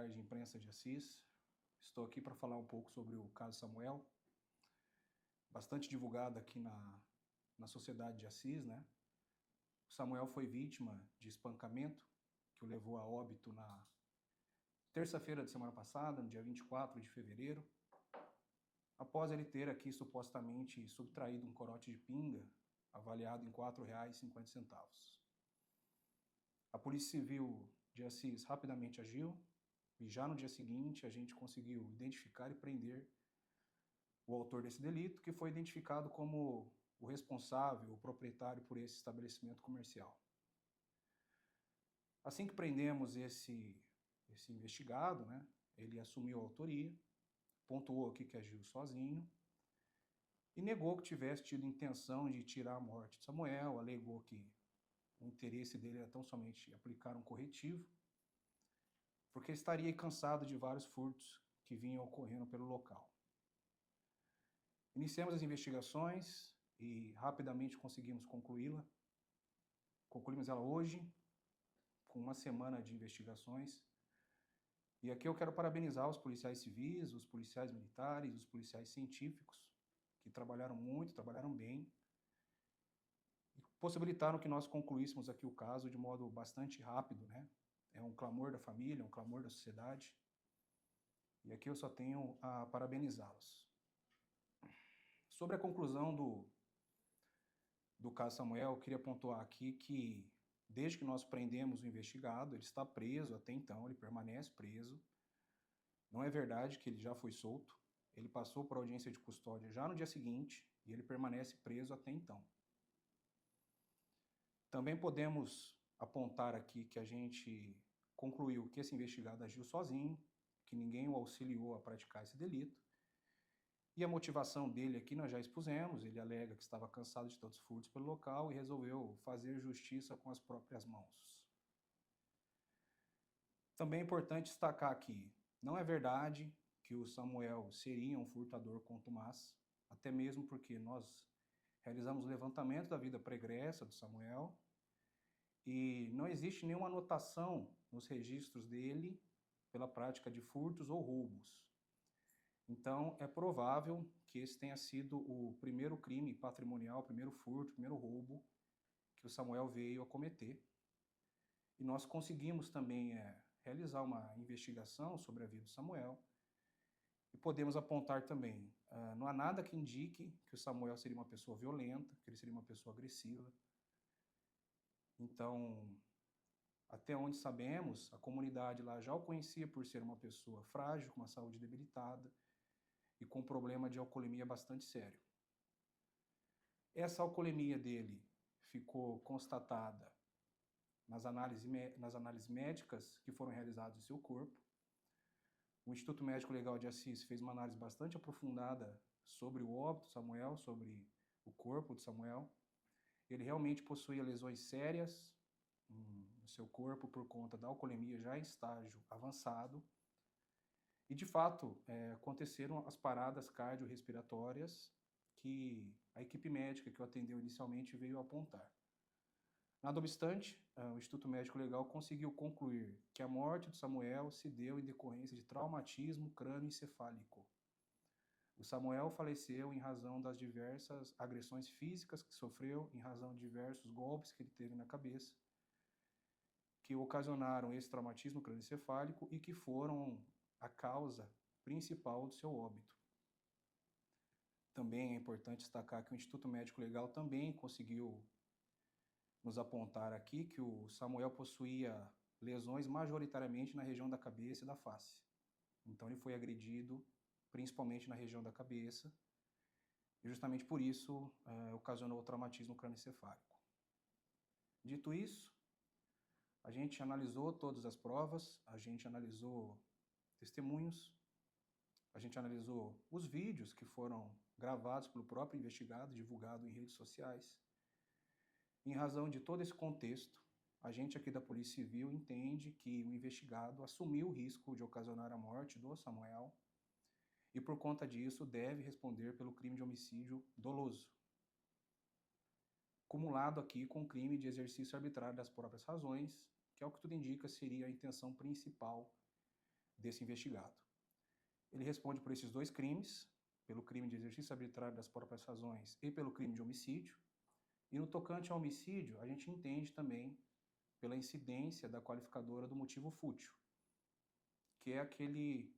auxiliar de imprensa de Assis. Estou aqui para falar um pouco sobre o caso Samuel, bastante divulgado aqui na sociedade de Assis, né? O Samuel foi vítima de espancamento, que o levou a óbito na terça-feira de semana passada, no dia 24 de fevereiro, após ele ter aqui supostamente subtraído um corote de pinga, avaliado em R$ 4,50. A Polícia Civil de Assis rapidamente agiu e já no dia seguinte a gente conseguiu identificar e prender o autor desse delito, que foi identificado como o responsável, o proprietário por esse estabelecimento comercial. Assim que prendemos esse investigado, né, ele assumiu a autoria, pontuou aqui que agiu sozinho e negou que tivesse tido intenção de tirar a morte de Samuel, alegou que o interesse dele era tão somente aplicar um corretivo, porque estaria cansado de vários furtos que vinham ocorrendo pelo local. Iniciamos as investigações e rapidamente conseguimos concluí-la. Concluímos ela hoje, com uma semana de investigações. E aqui eu quero parabenizar os policiais civis, os policiais militares, os policiais científicos, que trabalharam muito, trabalharam bem, e possibilitaram que nós concluíssemos aqui o caso de modo bastante rápido, né? É um clamor da família, é um clamor da sociedade. E aqui eu só tenho a parabenizá-los. Sobre a conclusão do caso Samuel, eu queria pontuar aqui que, desde que nós prendemos o investigado, ele está preso até então, ele permanece preso. Não é verdade que ele já foi solto, ele passou por audiência de custódia já no dia seguinte e ele permanece preso até então. Também podemos apontar aqui que a gente concluiu que esse investigado agiu sozinho, que ninguém o auxiliou a praticar esse delito. E a motivação dele aqui nós já expusemos, ele alega que estava cansado de tantos furtos pelo local e resolveu fazer justiça com as próprias mãos. Também é importante destacar aqui, não é verdade que o Samuel seria um furtador contumaz, até mesmo porque nós realizamos o levantamento da vida pregressa do Samuel e não existe nenhuma anotação nos registros dele pela prática de furtos ou roubos. Então, é provável que esse tenha sido o primeiro crime patrimonial, o primeiro furto, o primeiro roubo que o Samuel veio a cometer. E nós conseguimos também realizar uma investigação sobre a vida do Samuel e podemos apontar também, não há nada que indique que o Samuel seria uma pessoa violenta, que ele seria uma pessoa agressiva. Então, até onde sabemos, a comunidade lá já o conhecia por ser uma pessoa frágil, com uma saúde debilitada, e com um problema de alcoolemia bastante sério. Essa alcoolemia dele ficou constatada nas análises médicas que foram realizadas em seu corpo. O Instituto Médico Legal de Assis fez uma análise bastante aprofundada sobre o óbito do Samuel, sobre o corpo de Samuel. Ele realmente possuía lesões sérias no seu corpo por conta da alcoolemia já em estágio avançado. E, de fato, aconteceram as paradas cardiorrespiratórias que a equipe médica que o atendeu inicialmente veio apontar. Nada obstante, o Instituto Médico Legal conseguiu concluir que a morte de Samuel se deu em decorrência de traumatismo crânioencefálico. O Samuel faleceu em razão das diversas agressões físicas que sofreu, em razão de diversos golpes que ele teve na cabeça, que ocasionaram esse traumatismo crânioencefálico e que foram a causa principal do seu óbito. Também é importante destacar que o Instituto Médico Legal também conseguiu nos apontar aqui que o Samuel possuía lesões majoritariamente na região da cabeça e da face. Então ele foi agredido principalmente na região da cabeça e justamente por isso ocasionou o traumatismo crânioencefálico. Dito isso, a gente analisou todas as provas, a gente analisou testemunhos, a gente analisou os vídeos que foram gravados pelo próprio investigado, divulgado em redes sociais. Em razão de todo esse contexto, a gente aqui da Polícia Civil entende que o investigado assumiu o risco de ocasionar a morte do Samuel e, por conta disso, deve responder pelo crime de homicídio doloso, cumulado aqui com o crime de exercício arbitrário das próprias razões, que, ao que tudo indica, seria a intenção principal desse investigado. Ele responde por esses dois crimes, pelo crime de exercício arbitrário das próprias razões e pelo crime de homicídio. E no tocante ao homicídio, a gente entende também pela incidência da qualificadora do motivo fútil, que é aquele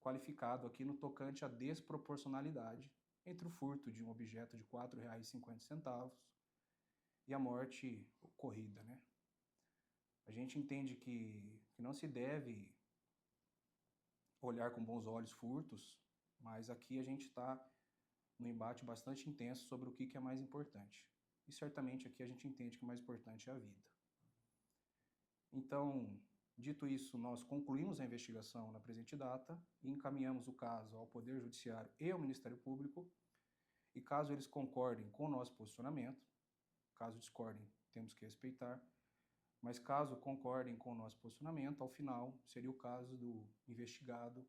qualificado aqui no tocante à desproporcionalidade entre o furto de um objeto de R$ 4,50 e a morte ocorrida, né? A gente entende que não se deve olhar com bons olhos furtos, mas aqui a gente está num embate bastante intenso sobre o que é mais importante. E certamente aqui a gente entende que o mais importante é a vida. Então, dito isso, nós concluímos a investigação na presente data e encaminhamos o caso ao Poder Judiciário e ao Ministério Público, e caso eles concordem com o nosso posicionamento, caso discordem, temos que respeitar, mas caso concordem com o nosso posicionamento, ao final seria o caso do investigado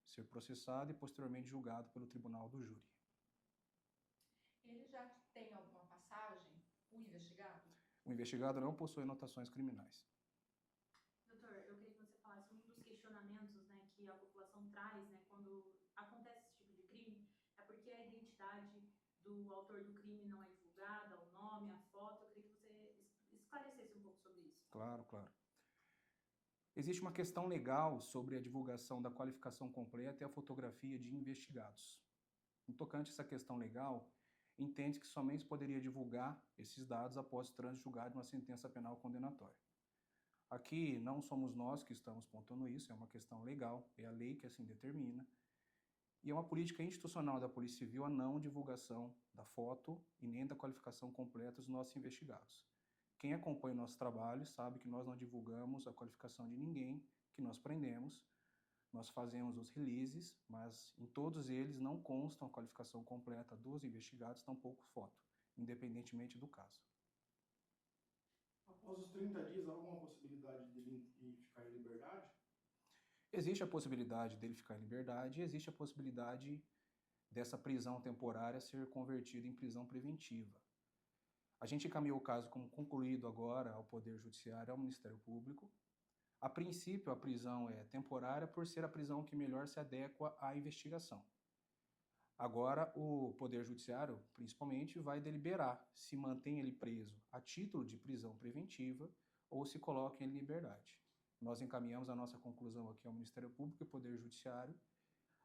ser processado e posteriormente julgado pelo tribunal do júri. Ele já tem alguma passagem, o investigado? O investigado não possui anotações criminais. Doutor, eu queria que você falasse um dos questionamentos, né, que a população traz, né, quando acontece esse tipo de crime, é porque a identidade do autor do crime não é divulgada, o nome, a foto. Eu queria que você esclarecesse um pouco sobre isso. Claro, claro. Existe uma questão legal sobre a divulgação da qualificação completa e a fotografia de investigados. No tocante a essa questão legal, entende que somente poderia divulgar esses dados após o trânsito julgado de uma sentença penal condenatória. Aqui não somos nós que estamos pontuando isso, é uma questão legal, é a lei que assim determina, e é uma política institucional da Polícia Civil a não divulgação da foto e nem da qualificação completa dos nossos investigados. Quem acompanha o nosso trabalho sabe que nós não divulgamos a qualificação de ninguém que nós prendemos. Nós fazemos os releases, mas em todos eles não constam a qualificação completa dos investigados, tampouco foto, independentemente do caso. Após os 30 dias, há alguma possibilidade de ele ficar em liberdade? Existe a possibilidade dele ficar em liberdade e existe a possibilidade dessa prisão temporária ser convertida em prisão preventiva. A gente encaminhou o caso como concluído agora ao Poder Judiciário, ao Ministério Público. A princípio, a prisão é temporária por ser a prisão que melhor se adequa à investigação. Agora, o Poder Judiciário, principalmente, vai deliberar se mantém ele preso a título de prisão preventiva ou se coloca em liberdade. Nós encaminhamos a nossa conclusão aqui ao Ministério Público e ao Poder Judiciário.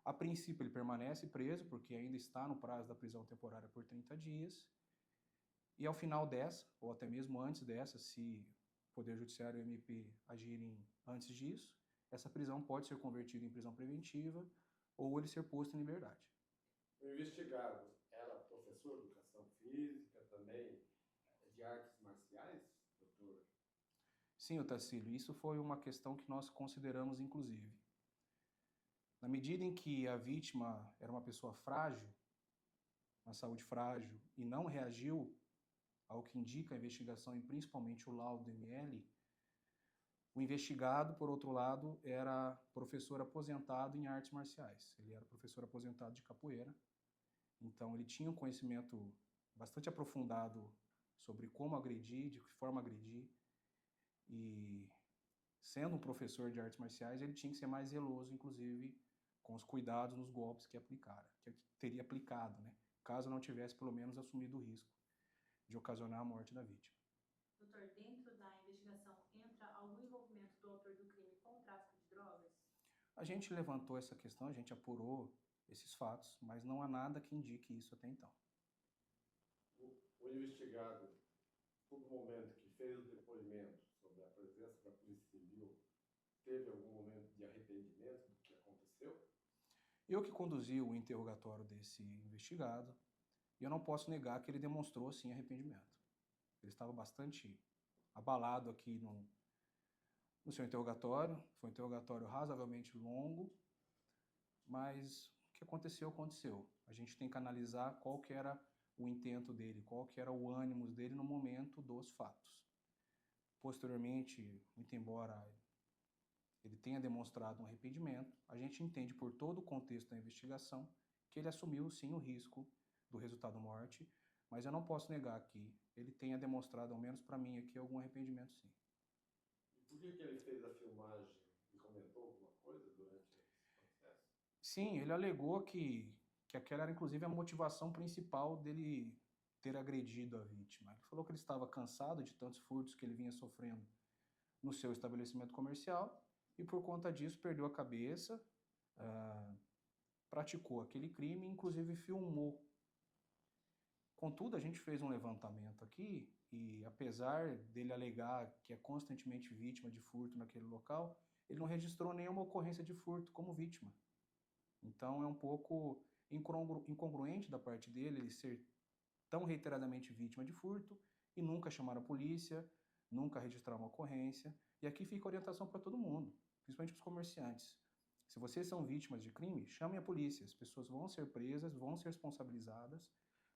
A princípio, ele permanece preso, porque ainda está no prazo da prisão temporária por 30 dias. E ao final dessa, ou até mesmo antes dessa, se o Poder Judiciário e o MP agirem antes disso, essa prisão pode ser convertida em prisão preventiva ou ele ser posto em liberdade. O investigado era professor de educação física, também de artes marciais, doutor? Sim, Otacílio, isso foi uma questão que nós consideramos inclusive. Na medida em que a vítima era uma pessoa frágil, uma saúde frágil, e não reagiu ao que indica a investigação e principalmente o laudo ML, o investigado, por outro lado, era professor aposentado em artes marciais. Ele era professor aposentado de capoeira, então ele tinha um conhecimento bastante aprofundado sobre como agredir, de que forma agredir, e sendo um professor de artes marciais, ele tinha que ser mais zeloso, inclusive, com os cuidados nos golpes que aplicara, que teria aplicado, né? Caso não tivesse, pelo menos, assumido o risco de ocasionar a morte da vítima. Doutor, dentro da investigação, entra algum envolvimento do autor do crime com o tráfico de drogas? A gente levantou essa questão, a gente apurou esses fatos, mas não há nada que indique isso até então. O investigado, todo momento que fez o depoimento sobre a presença da Polícia Civil, teve algum momento de arrependimento do que aconteceu? Eu que conduzi o interrogatório desse investigado, e eu não posso negar que ele demonstrou, sim, arrependimento. Ele estava bastante abalado aqui no seu interrogatório. Foi um interrogatório razoavelmente longo, mas o que aconteceu, aconteceu. A gente tem que analisar qual que era o intento dele, qual que era o ânimo dele no momento dos fatos. Posteriormente, muito embora ele tenha demonstrado um arrependimento, a gente entende por todo o contexto da investigação que ele assumiu, sim, o risco do resultado morte, mas eu não posso negar que ele tenha demonstrado, ao menos para mim aqui, algum arrependimento, sim. E por que ele fez a filmagem em argumentou alguma coisa durante esse processo? Sim, ele alegou que aquela era inclusive a motivação principal dele ter agredido a vítima. Ele falou que ele estava cansado de tantos furtos que ele vinha sofrendo no seu estabelecimento comercial e por conta disso perdeu a cabeça, ah, praticou aquele crime e inclusive filmou. Contudo, a gente fez um levantamento aqui e apesar dele alegar que é constantemente vítima de furto naquele local, ele não registrou nenhuma ocorrência de furto como vítima. Então é um pouco incongruente da parte dele ele ser tão reiteradamente vítima de furto e nunca chamar a polícia, nunca registrar uma ocorrência. E aqui fica orientação para todo mundo, principalmente para os comerciantes. Se vocês são vítimas de crime, chamem a polícia. As pessoas vão ser presas, vão ser responsabilizadas,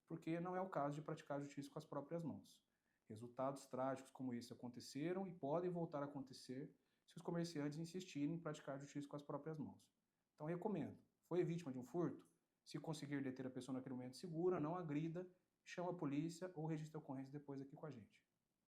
porque não é o caso de praticar justiça com as próprias mãos. Resultados trágicos como esse aconteceram e podem voltar a acontecer se os comerciantes insistirem em praticar justiça com as próprias mãos. Então, recomendo. Foi vítima de um furto? Se conseguir deter a pessoa naquele momento, segura, não agrida, chama a polícia ou registra a ocorrência depois aqui com a gente.